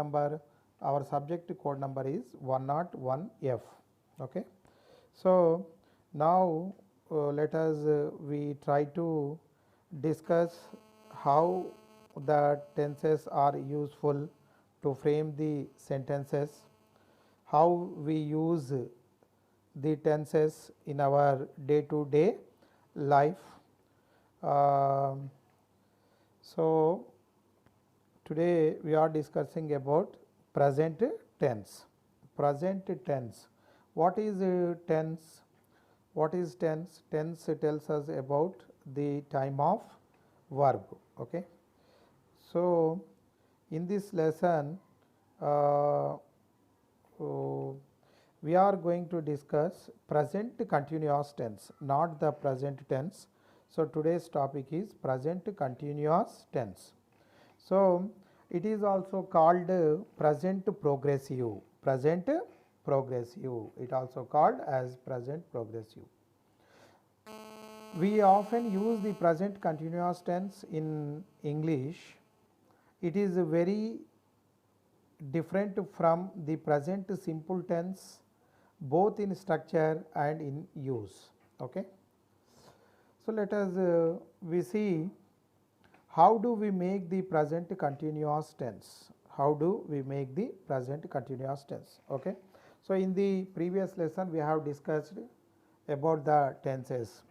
number, our subject code number is 101F. Okay. So, now let us we try to discuss how the tenses are useful to frame the sentences, how we use the tenses in our day to day life. So, today we are discussing about present tense. Present tense. What is tense? What is tense? Tense tells us about the time of verb. Okay. So, in this lesson we are going to discuss present continuous tense, not the present tense. So, today's topic is present continuous tense. So, it is also called present progressive. Present progressive. It also called as present progressive. We often use the present continuous tense in English. It is very different from the present simple tense, both in structure and in use. Okay. So, let us we see how do we make the present continuous tense. How do we make the present continuous tense? Okay. So, in the previous lesson we have discussed about the tenses.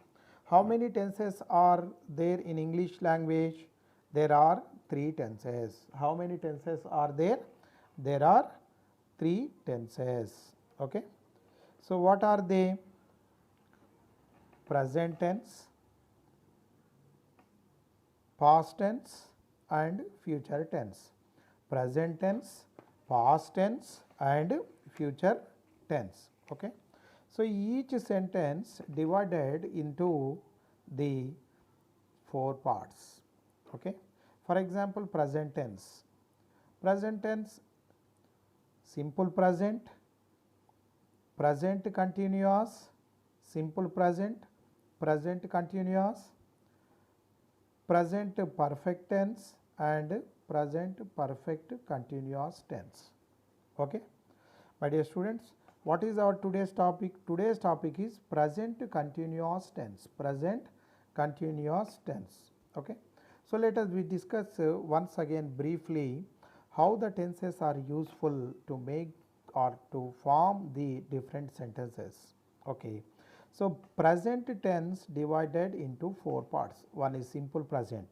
How many tenses are there in English language? There are 3 tenses. How many tenses are there? There are 3 tenses. Okay. So, what are they? Present tense, past tense and future tense. Present tense, past tense and future tense. Okay. So, each sentence divided into the 4 parts. Okay. For example, present tense. Present tense, simple present, present continuous, simple present, present continuous, present perfect tense and present perfect continuous tense. Okay. My dear students, what is our today's topic? Today's topic is present continuous tense. Present continuous tense. Okay. So, let us we discuss once again briefly how the tenses are useful to make or to form the different sentences. Okay. So, present tense divided into 4 parts. One is simple present.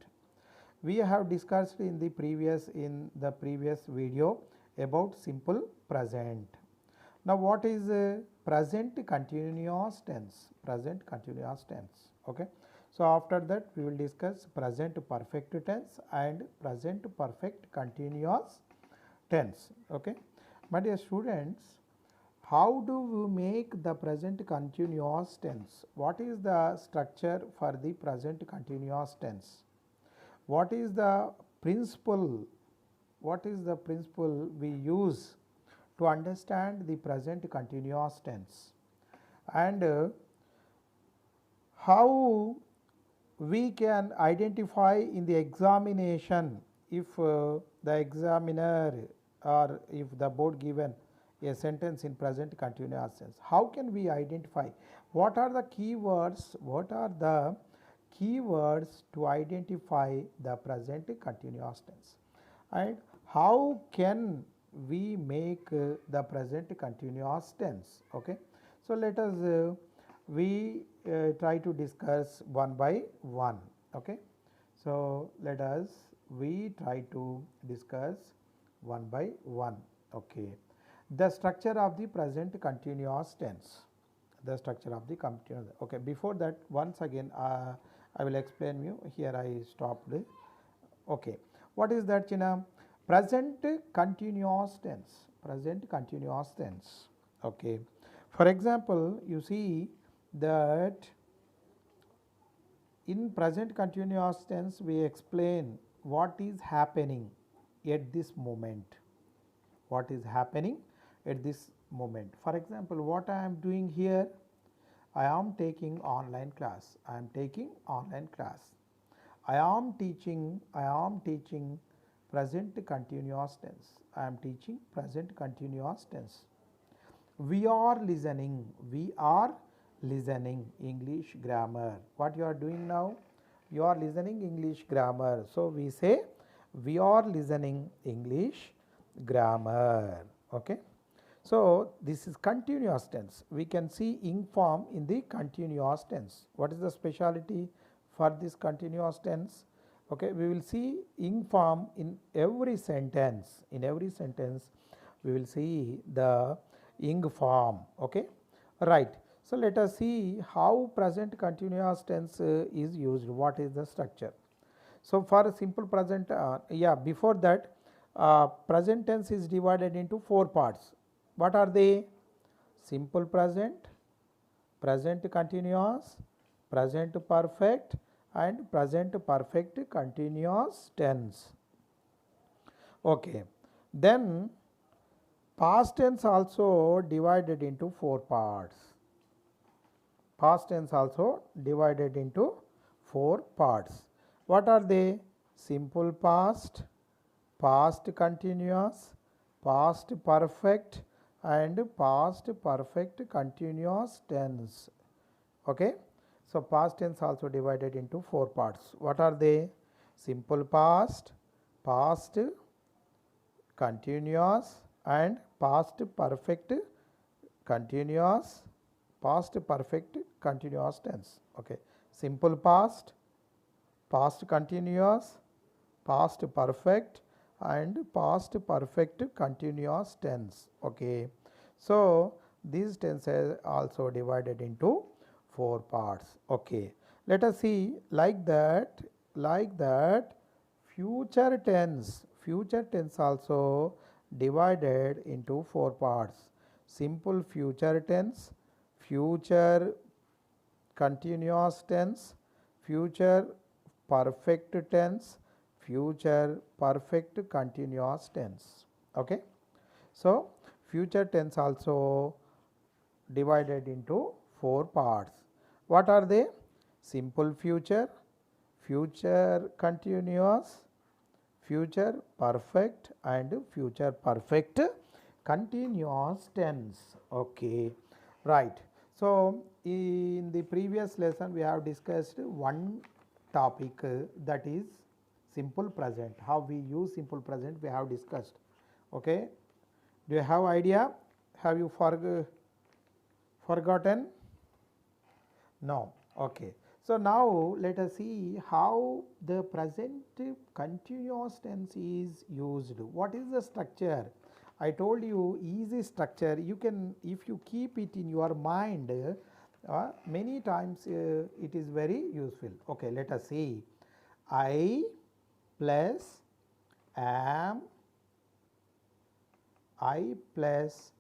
We have discussed in the previous video about simple present. Now, what is present continuous tense? Present continuous tense. Okay. So, after that we will discuss present perfect tense and present perfect continuous tense. Okay. My dear students, how do we make the present continuous tense? What is the structure for the present continuous tense? What is the principle? What is the principle we use to understand the present continuous tense? And how we can identify in the examination if the examiner or if the board given a sentence in present continuous tense. How can we identify? What are the keywords? What are the keywords to identify the present continuous tense? And how can we make the present continuous tense? Okay. So, let us we try to discuss one by one. Okay. So, let us we try to discuss one by one. Okay. The structure of the present continuous tense. The structure of the continuous. Okay. Before that, once again I will explain you. Here I stopped. Okay. What is that, China? Present continuous tense. Present continuous tense. Okay. For example, you see that in present continuous tense we explain what is happening at this moment. What is happening at this moment. For example, what I am doing here, I am taking online class. I am taking online class. I am teaching present continuous tense. I am teaching present continuous tense. We are listening. We are listening English grammar. What you are doing now? You are listening English grammar. So we say we are listening English grammar. Okay. So this is continuous tense. We can see ing form in the continuous tense. What is the speciality for this continuous tense? Okay, we will see ing form in every sentence. In every sentence, we will see the ing form. Okay, right. So let us see how present continuous tense is used. What is the structure? So for a simple present, before that, present tense is divided into 4 parts. What are they? Simple present, present continuous, present perfect, and present perfect continuous tense. Okay. Then past tense also divided into 4 parts. Past tense also divided into 4 parts. What are they? Simple past, past continuous, past perfect, and past perfect continuous tense. Okay. So past tense also divided into 4 parts. What are they? Simple past, past continuous, and past perfect continuous, past perfect continuous tense. Okay. Simple past, past continuous, past perfect, and past perfect continuous tense. Okay. So these tenses also divided into 4 parts. Okay. Let us see like that future tense also divided into 4 parts. Simple future tense, future continuous tense, future perfect tense, future perfect continuous tense. Okay. So future tense also divided into 4 parts. What are they? Simple future, future continuous, future perfect, and future perfect continuous tense. Okay, right. So in the previous lesson we have discussed one topic that is simple present. How we use simple present we have discussed. Okay, do you have idea? Have you forgotten? No. Okay. So now let us see how the present continuous tense is used. What is the structure? I told you easy structure. You can, if you keep it in your mind, many times it is very useful. Okay, let us see. I plus am, I plus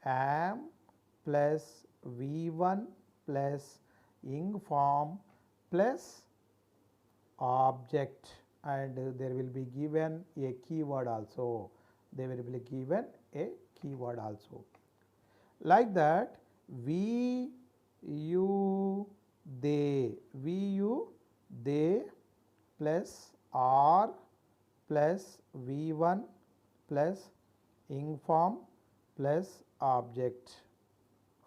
am plus V1 plus ing form plus object, and there will be given a keyword also. They will be given a keyword also. Like that, we, you, they, we, you, they plus are plus V1 plus ing form plus object.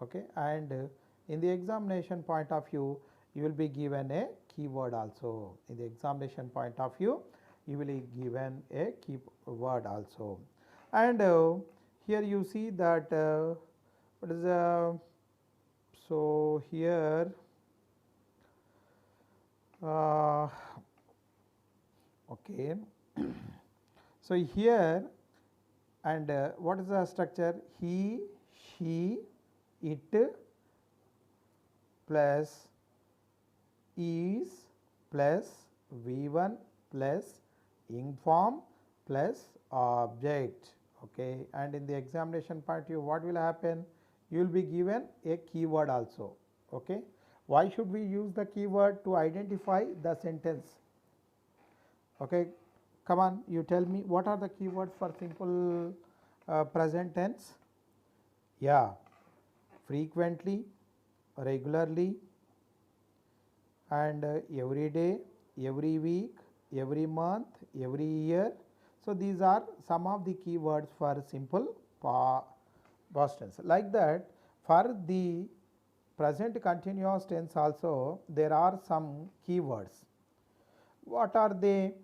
Okay, and in the examination point of view, you will be given a keyword also. In the examination point of view, you will be given a keyword also. And here you see that what is so here okay. So here, and what is the structure? He, she, it plus is plus V1 plus ing form plus object. Okay, and in the examination point of view, what will happen? You will be given a keyword also. Okay, why should we use the keyword? To identify the sentence. Okay, come on, you tell me what are the keywords for simple present tense? Yeah, frequently, regularly, and every day, every week, every month, every year. So, these are some of the keywords for simple past tense. Like that, for the present continuous tense also there are some keywords. What are they?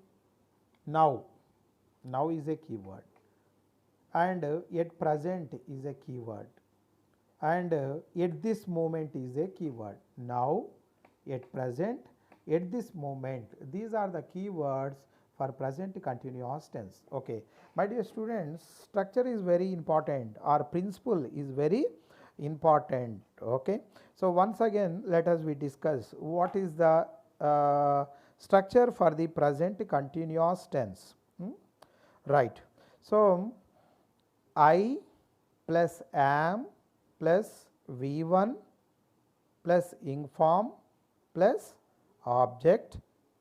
Now, now is a keyword, and at present is a keyword, and at this moment is a keyword. Now, at present, at this moment, these are the keywords for present continuous tense. Okay, my dear students, structure is very important, or principle is very important. Okay, so once again let us we discuss what is the structure for the present continuous tense. Right. So, I plus am plus V1 plus ing form plus object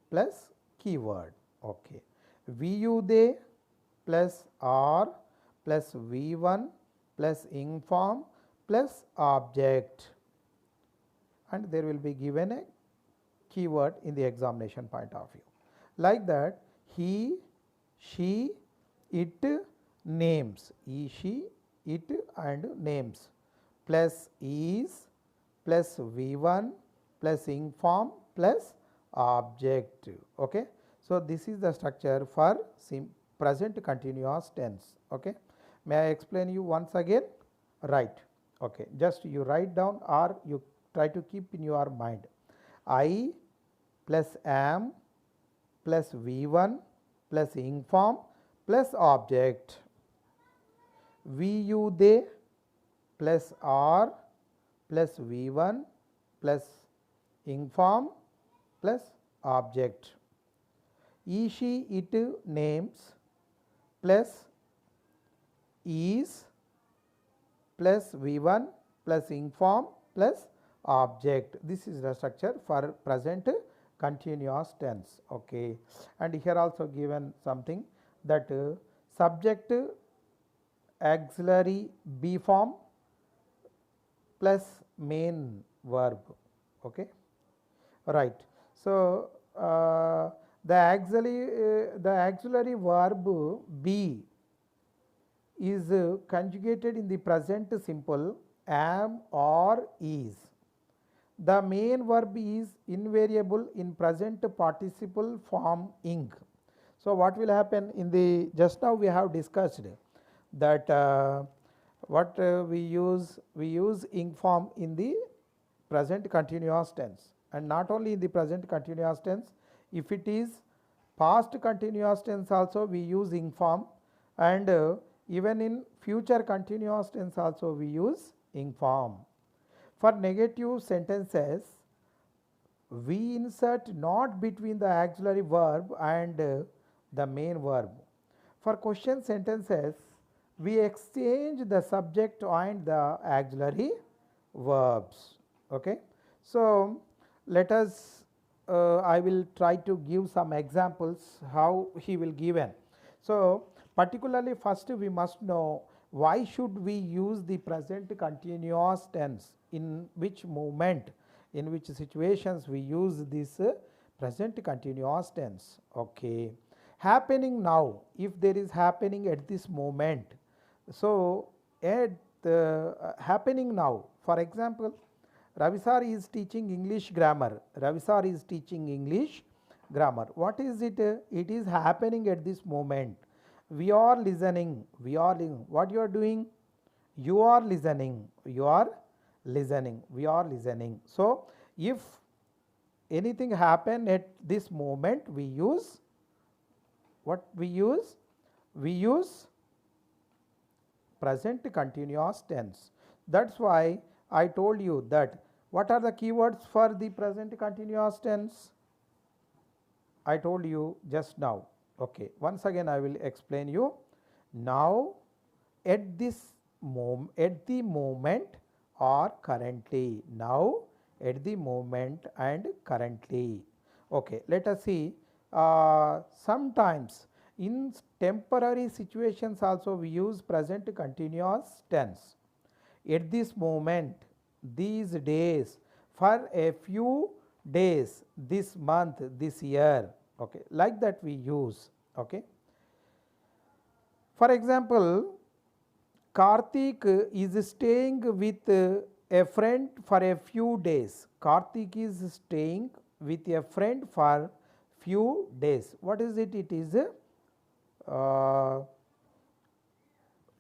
plus keyword. Okay. VU they plus R plus V1 plus ing form plus object, and there will be given a keyword in the examination point of view. Like that, he, she, it, names, he, she, it and names, plus is plus V1 plus ing form plus object. Okay. So, this is the structure for present continuous tense. Okay. May I explain you once again? Right. Okay. Just you write down or you try to keep in your mind. I plus am plus V1 plus ing form plus object, VU they plus R plus V1 plus ing form plus object, he, she, it, names plus is plus V1 plus ing form plus object. This is the structure for present continuous tense. Okay. And here also given something that subject auxiliary be form plus main verb. Okay. Right. So, the auxiliary verb be is conjugated in the present simple am or is. The main verb is invariable in present participle form ing. So, what will happen in the just now we have discussed that what we use ing form in the present continuous tense, and not only in the present continuous tense, if it is past continuous tense also we use ing form, and even in future continuous tense also we use ing form. For negative sentences, we insert not between the auxiliary verb and the main verb. For question sentences, we exchange the subject and the auxiliary verbs. Okay. So, let us I will try to give some examples how he will given. So, particularly first we must know why should we use the present continuous tense, in which moment, in which situations we use this present continuous tense. Okay. Happening now, if there is happening at this moment. So, at the happening now, for example, Ravi sir is teaching English grammar. Ravi sir is teaching English grammar. What is it? It is happening at this moment. We are listening. We are what you are doing? You are listening. You are listening. We are listening. So, if anything happen at this moment, we use what we use? We use present continuous tense. That's why I told you that what are the keywords for the present continuous tense? I told you just now. Okay. Once again I will explain you. Now, at this at the moment or currently. Now, at the moment and currently. Okay. Let us see. Sometimes in temporary situations also we use present continuous tense. At this moment, these days, for a few days, this month, this year. Okay. Like that we use. Okay. For example, Karthik is staying with a friend for a few days. Karthik is staying with a friend for few days. What is it? It is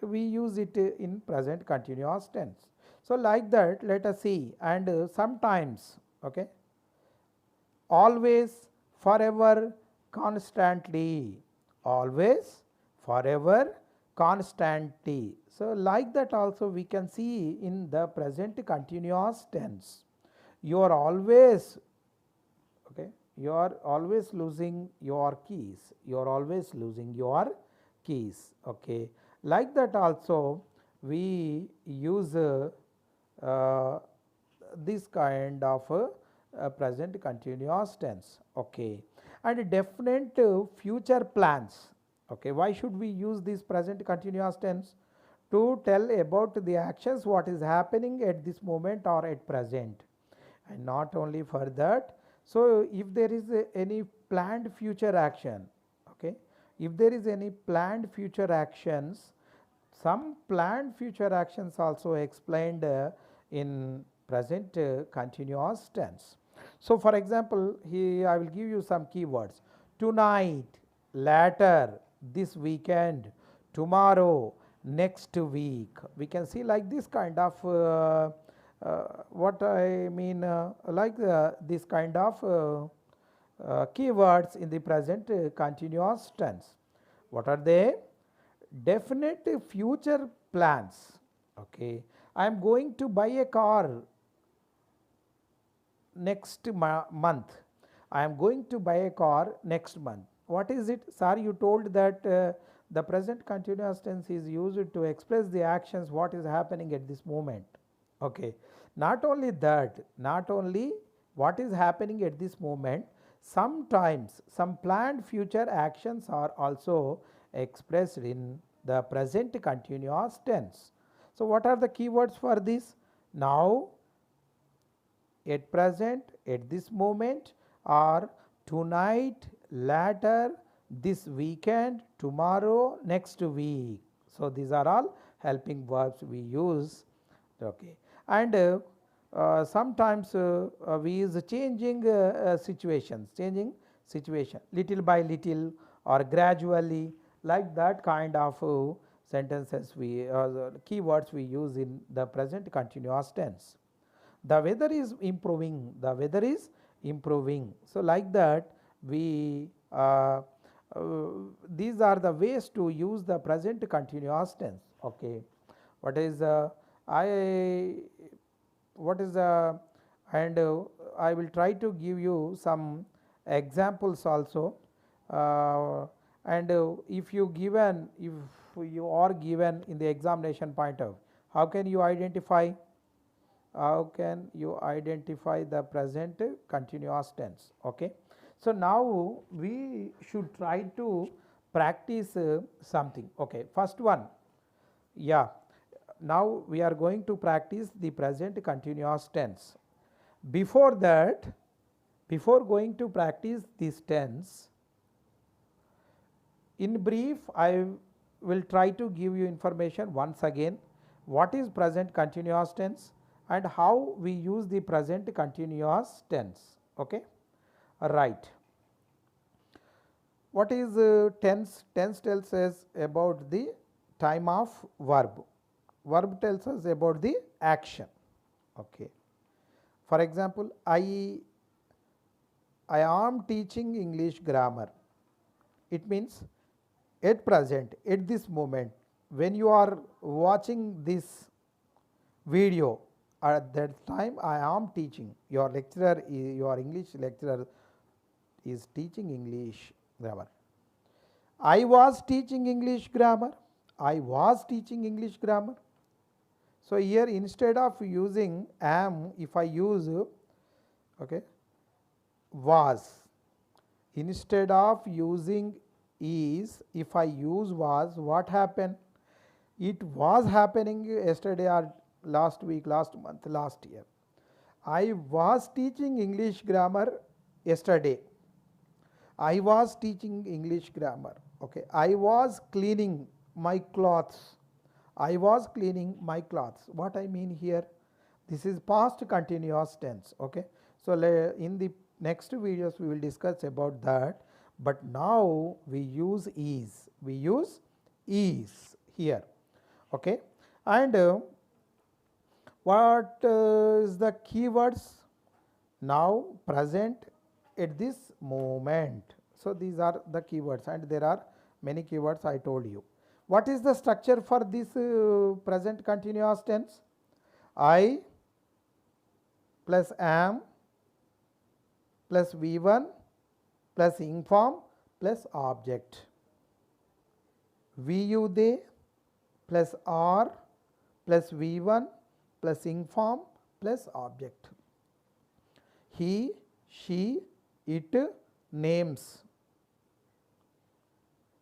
we use it in present continuous tense. So, like that let us see, and sometimes, okay, always, forever, constantly, always, forever, constantly. So, like that also we can see in the present continuous tense. You are always, okay, you are always losing your keys, you are always losing your keys, okay. Like that also we use uh, this kind of present continuous tense, okay. And definite future plans, okay. Why should we use this present continuous tense? To tell about the actions what is happening at this moment or at present, and not only for that. So, if there is any planned future action, okay, if there is any planned future actions, some planned future actions also explained in present continuous tense. So, for example, here I will give you some keywords: tonight, later, this weekend, tomorrow, next week. We can see like this kind of what I mean, like this kind of keywords in the present continuous tense. What are they? Definite future plans, okay. I am going to buy a car next month. I am going to buy a car next month. What is it? Sir, you told that the present continuous tense is used to express the actions what is happening at this moment, okay. Not only that, not only what is happening at this moment, sometimes some planned future actions are also expressed in the present continuous tense. So, what are the keywords for this? Now, at present, at this moment, or tonight, later, this weekend, tomorrow, next week. So, these are all helping verbs we use, okay. And sometimes we use changing situation, little by little or gradually, like that kind of sentences we keywords we use in the present continuous tense. The weather is improving, the weather is improving. So, like that we these are the ways to use the present continuous tense, okay. What is I what is the and I will try to give you some examples also, and if you are given in the examination point of, how can you identify the present continuous tense, okay. So, now we should try to practice something, okay. First one, yeah, now we are going to practice the present continuous tense. Before that, before going to practice this tense, in brief I will try to give you information once again, what is present continuous tense and how we use the present continuous tense, okay. Right. What is tense? Tense tells us about the time of verb. Verb tells us about the action, okay. For example, I am teaching English grammar. It means at present, at this moment, when you are watching this video, at that time I am teaching. Your lecturer, your English lecturer is teaching English grammar. I was teaching English grammar. I was teaching English grammar. So, here instead of using am, if I use, okay, was, instead of using is, if I use was, what happened? It was happening yesterday or last week, last month, last year. I was teaching English grammar yesterday. I was teaching English grammar, okay. I was cleaning my clothes. I was cleaning my clothes. What I mean here, this is past continuous tense. Okay, so in the next videos we will discuss about that, but now we use is. We use is here. Okay, and what is the keywords? Now present at this moment. So these are the keywords, and there are many keywords I told you. What is the structure for this present continuous tense? I plus am plus V1 plus ing form plus object. VU they plus R plus V1 plus ing form plus object. He, she, it, names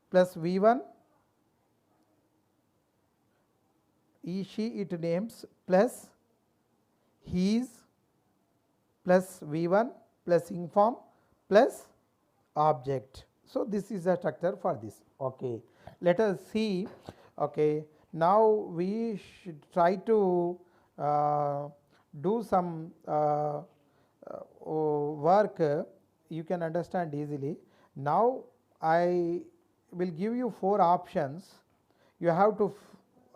plus V1, he, she, it, names plus his plus V1 plus ing form plus object. So this is the structure for this. Okay, let us see. Okay, now we should try to do some work. You can understand easily. Now I will give you 4 options. You have to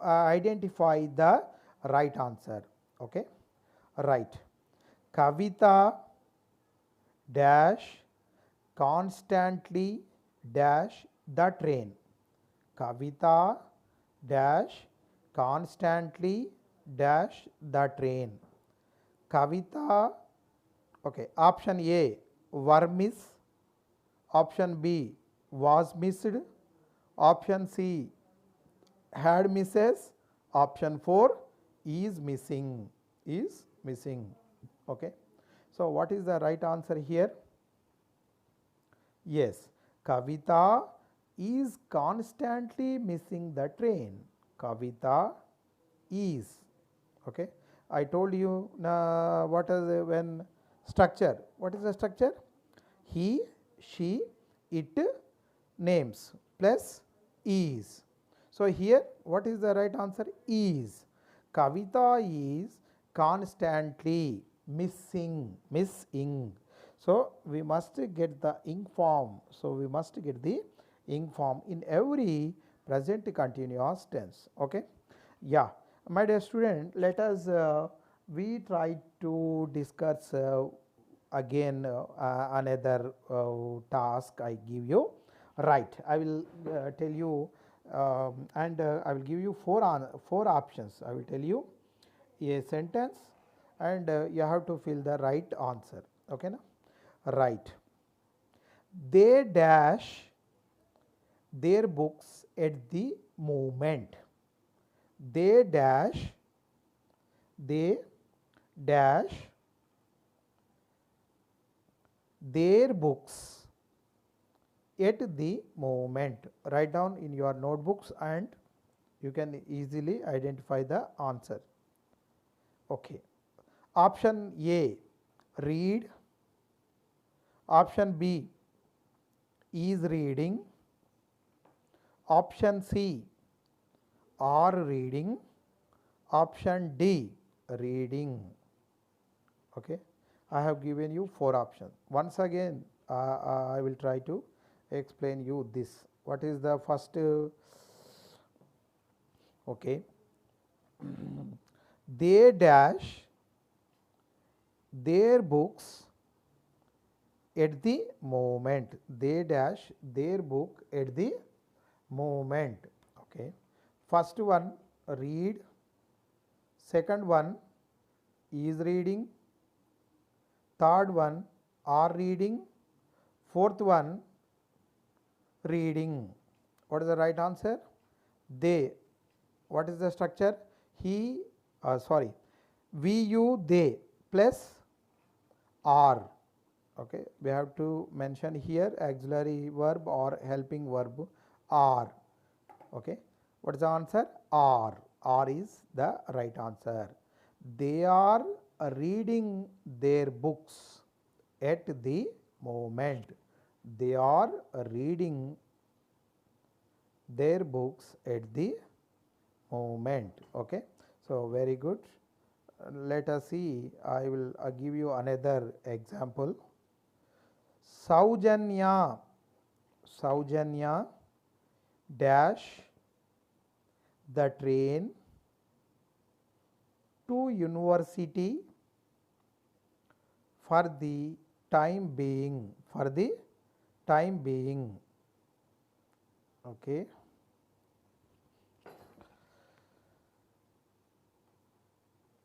identify the right answer. Okay, right. Kavita dash constantly dash the train. Kavita dash constantly dash the train. Kavita, okay, option A, were miss. Option B, was missed. Option C, had misses. Option 4, is missing. Is missing. Okay. So what is the right answer here? Yes, Kavita is constantly missing the train. Kavita is. Okay. I told you what is when structure. What is the structure? He, she, it, names plus is. So here what is the right answer? Is. Kavita is constantly missing. So we must get the ing form. So we must get the ing form in every present continuous tense. Okay. Yeah, my dear student, let us we try to discuss again another task I give you. Right, I will tell you and I will give you four options. I will tell you a sentence and you have to fill the right answer. Okay, na? Right. They dash their books at the moment. They dash their books at the moment. Write down in your notebooks and you can easily identify the answer. Okay. Option A, read. Option B, is reading. Option C, are reading. Option D, reading. Okay, I have given you 4 options. Once again I will try to explain you this. What is the first? Okay, they dash their books at the moment. They dash their book at the moment. Okay, first one, read. Second one, is reading. Third one, are reading. Fourth one, reading. What is the right answer? They. What is the structure? He, we, you, they plus are. Okay, we have to mention here auxiliary verb or helping verb are. Okay, what is the answer? Are. Are is the right answer. They are reading their books at the moment. They are reading their books at the moment. Okay. So, very good. Let us see, I will give you another example. Saujanya, Saujanya dash the train to university for the time being, for the time being. Okay.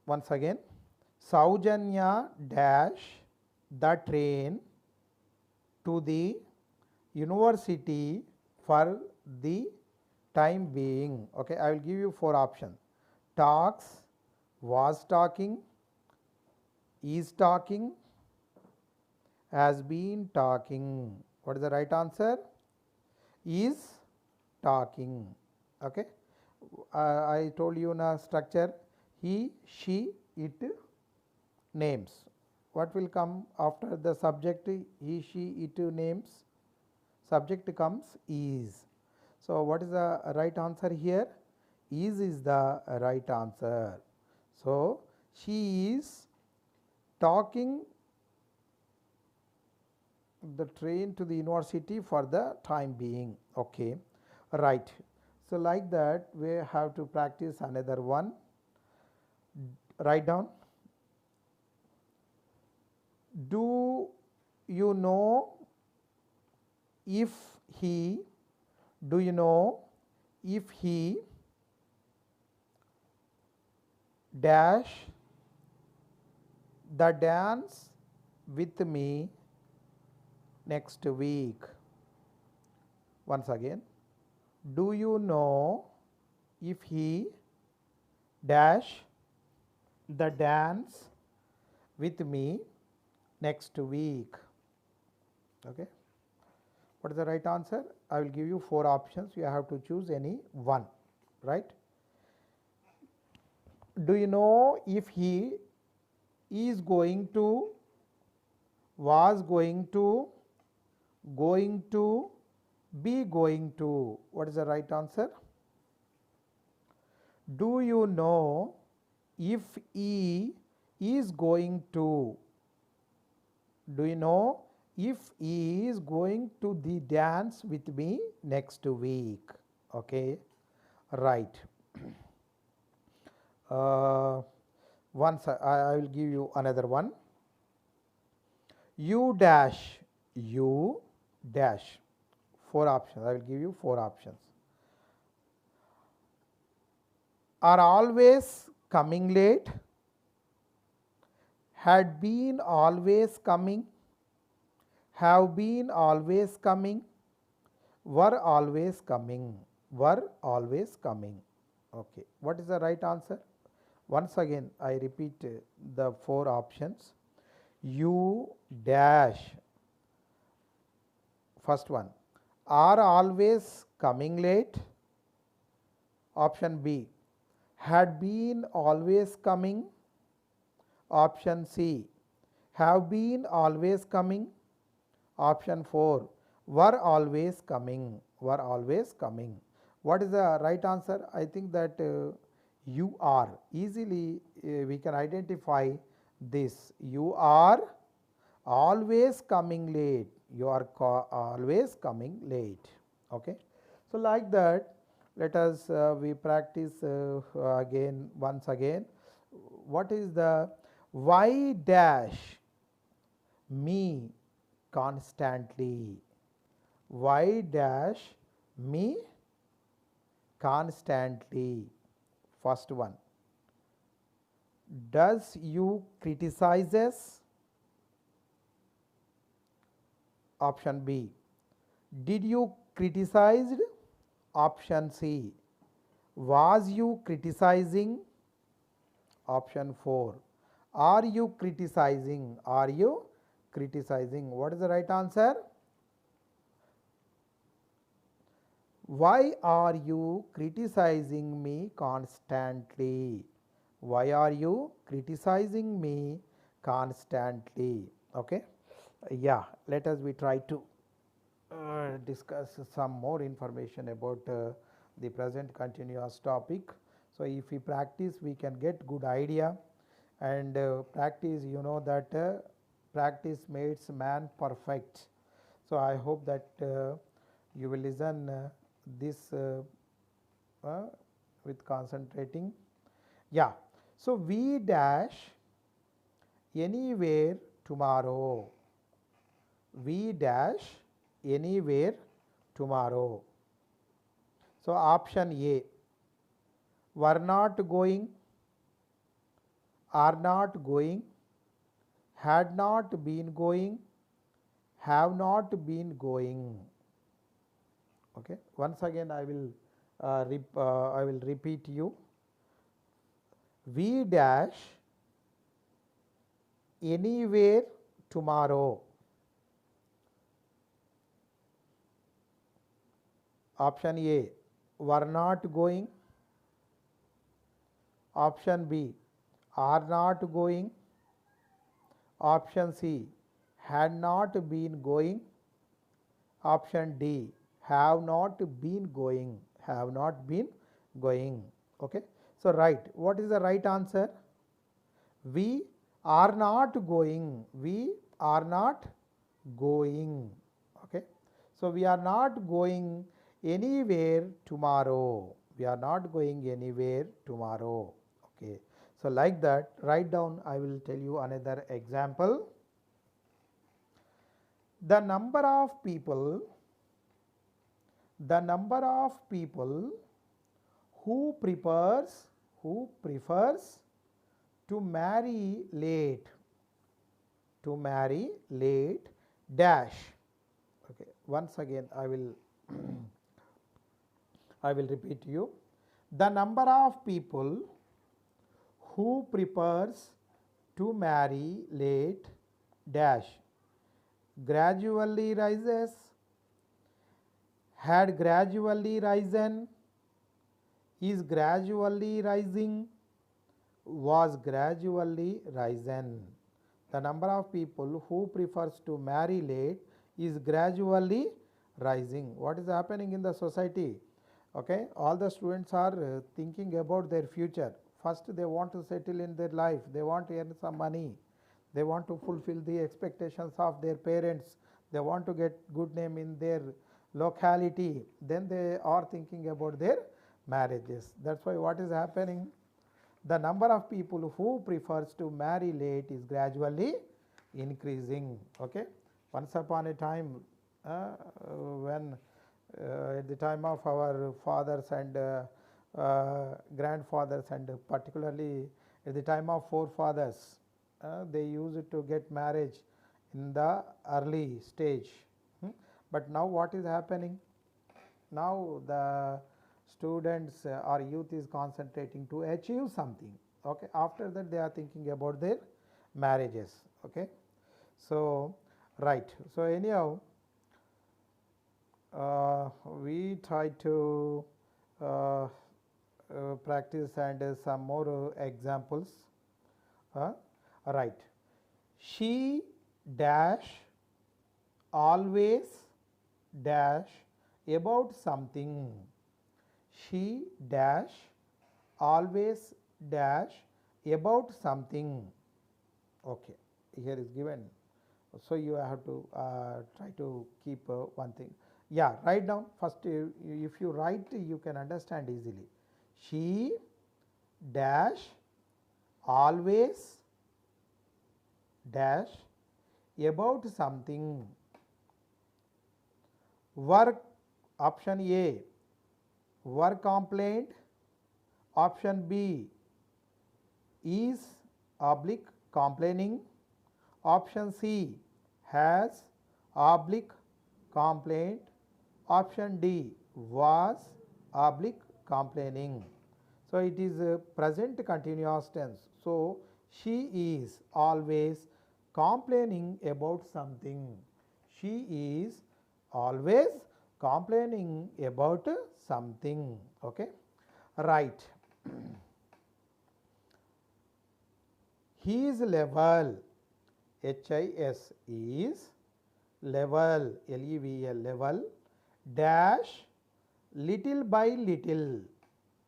Once again, Saujanya dash the train to the university for the time being. Okay, I will give you 4 options: talks, was talking, is talking, has been talking. What is the right answer? Is talking. Okay. I told you in a structure, he, she, it, names. What will come after the subject he, she, it, names? Subject comes is. So, what is the right answer here? Is the right answer. So, she is talking the train to the university for the time being. Okay, right. So, like that we have to practice another one. Write down. Do you know if he, do you know if he dash the dance with me next week? Once again, do you know if he dash the dance with me next week? Okay. What is the right answer? I will give you 4 options. You have to choose any one, right? Do you know if he is going to, was going to, be going to? What is the right answer? Do you know if he is going to? Do you know if he is going to the dance with me next week? Okay, right. Once I will give you another one. You dash, 4 options. I will give you 4 options. Are always coming late, had been always coming, have been always coming, were always coming, were always coming. Okay. What is the right answer? Once again I repeat the 4 options. You dash, first one, are always coming late. Option B, had been always coming. Option C, have been always coming. Option 4, were always coming, were always coming. What is the right answer? I think that you are, easily we can identify this. You are always coming late, you are always coming late. Okay. So, like that let us we practice again, once again. What is the why dash me constantly? Why dash me constantly? First one, does you criticizes? Option B, did you criticized? Option C, was you criticizing? Option 4, are you criticizing? Are you criticizing? What is the right answer? Why are you criticizing me constantly? Why are you criticizing me constantly? Okay. Yeah, let us we try to discuss some more information about the present continuous topic. So, if we practice, we can get good idea, and practice, you know that practice makes man perfect. So, I hope that you will listen this uh, with concentrating. Yeah. So, we dash anywhere tomorrow. We dash anywhere tomorrow. So, option A, were not going, are not going, had not been going, have not been going. Okay. Once again I will repeat you. We dash anywhere tomorrow. Option A, were not going. Option B, are not going. Option C, had not been going. Option D, have not been going. Have not been going. Okay. So, right. What is the right answer? We are not going. We are not going. Okay. So, we are not going anywhere tomorrow. We are not going anywhere tomorrow. Okay. So, like that, write down. I will tell you another example. The number of people who prefers to marry late dash. Okay. Once again I will I will repeat you. The number of people who prefers to marry late dash gradually rises, had gradually risen, is gradually rising, was gradually risen. The number of people who prefers to marry late is gradually rising. What is happening in the society? Okay, all the students are thinking about their future. First they want to settle in their life, they want to earn some money, they want to fulfill the expectations of their parents, they want to get good name in their locality, then they are thinking about their marriages. That is why what is happening? The number of people who prefers to marry late is gradually increasing. Okay. Once upon a time when at the time of our fathers and grandfathers, and particularly at the time of forefathers, they used to get marriage in the early stage. But now what is happening? Now the students or youth is concentrating to achieve something. Okay. After that they are thinking about their marriages. Okay. So, right. So, anyhow, we try to practice and some more examples. Right. She dash always dash about something. She dash always dash about something. Okay. Here is given. So, you have to try to keep one thing. Yeah, write down first. If you write, you can understand easily. She dash always dash about something. Work, option A, work complaint. Option B, is oblique complaining. Option C, has oblique complaint. Option D, was oblique complaining. So, it is a present continuous tense. So, she is always complaining about something. She is always complaining about something. Okay. Right. His level, HIS, is level, L-E-V-L, level, dash, little by little,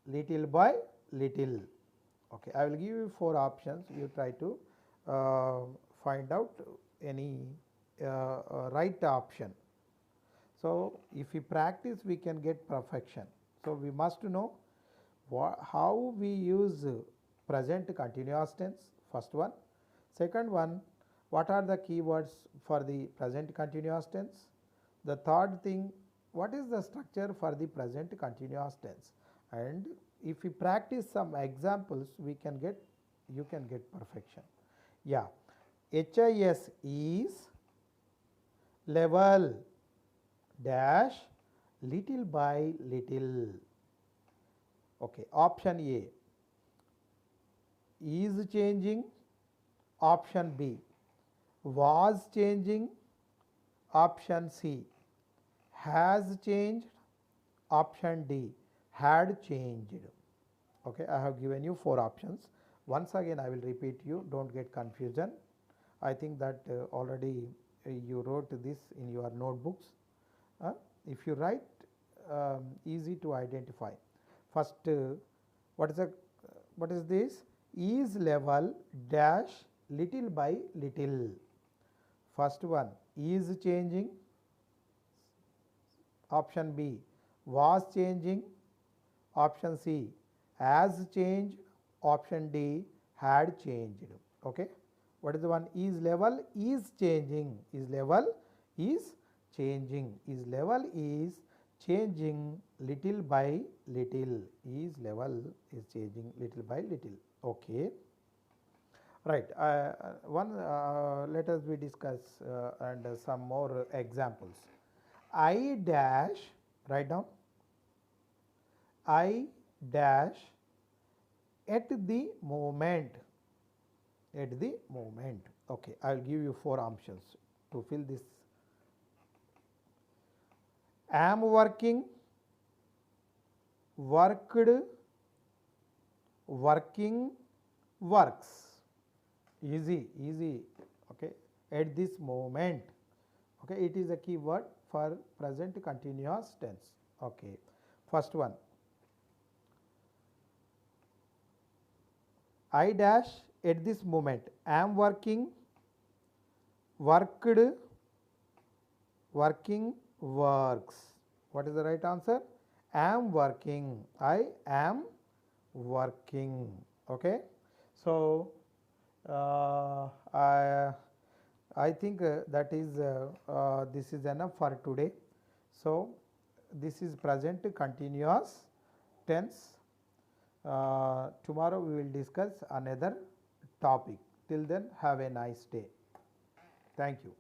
little by little. Okay, I will give you 4 options. You try to find out any right option. So, if we practice, we can get perfection. So, we must know how we use present continuous tense, first one. Second one, what are the keywords for the present continuous tense? The third thing, what is the structure for the present continuous tense? And if we practice some examples, we can get, you can get perfection. Yeah, HIS is level dash little by little. Okay, option A is changing, option B was changing, option C has changed, option D had changed. Okay, I have given you 4 options. Once again I will repeat you, don't get confusion. I think that already you wrote this in your notebooks. If you write, easy to identify. First, what is this? Is level dash little by little. First one, is changing, option B was changing, option C has changed, option D had changed. Okay, what is the one? Is level is changing, is level is changing, is level is changing little by little, is level is changing little by little. Okay, right. Let us we discuss and some more examples. I dash, write down, I dash at the moment, at the moment. Okay, I will give you 4 options to fill this. Am working, worked, working, works. Easy, easy. Okay, at this moment. Okay, it is a keyword for present continuous tense. Okay, first one, I dash at this moment, am working, worked, working, works. What is the right answer? Am working, I am working. Okay, so I think that is this is enough for today. So this is present continuous tense. Tomorrow we will discuss another topic. Till then, have a nice day. Thank you.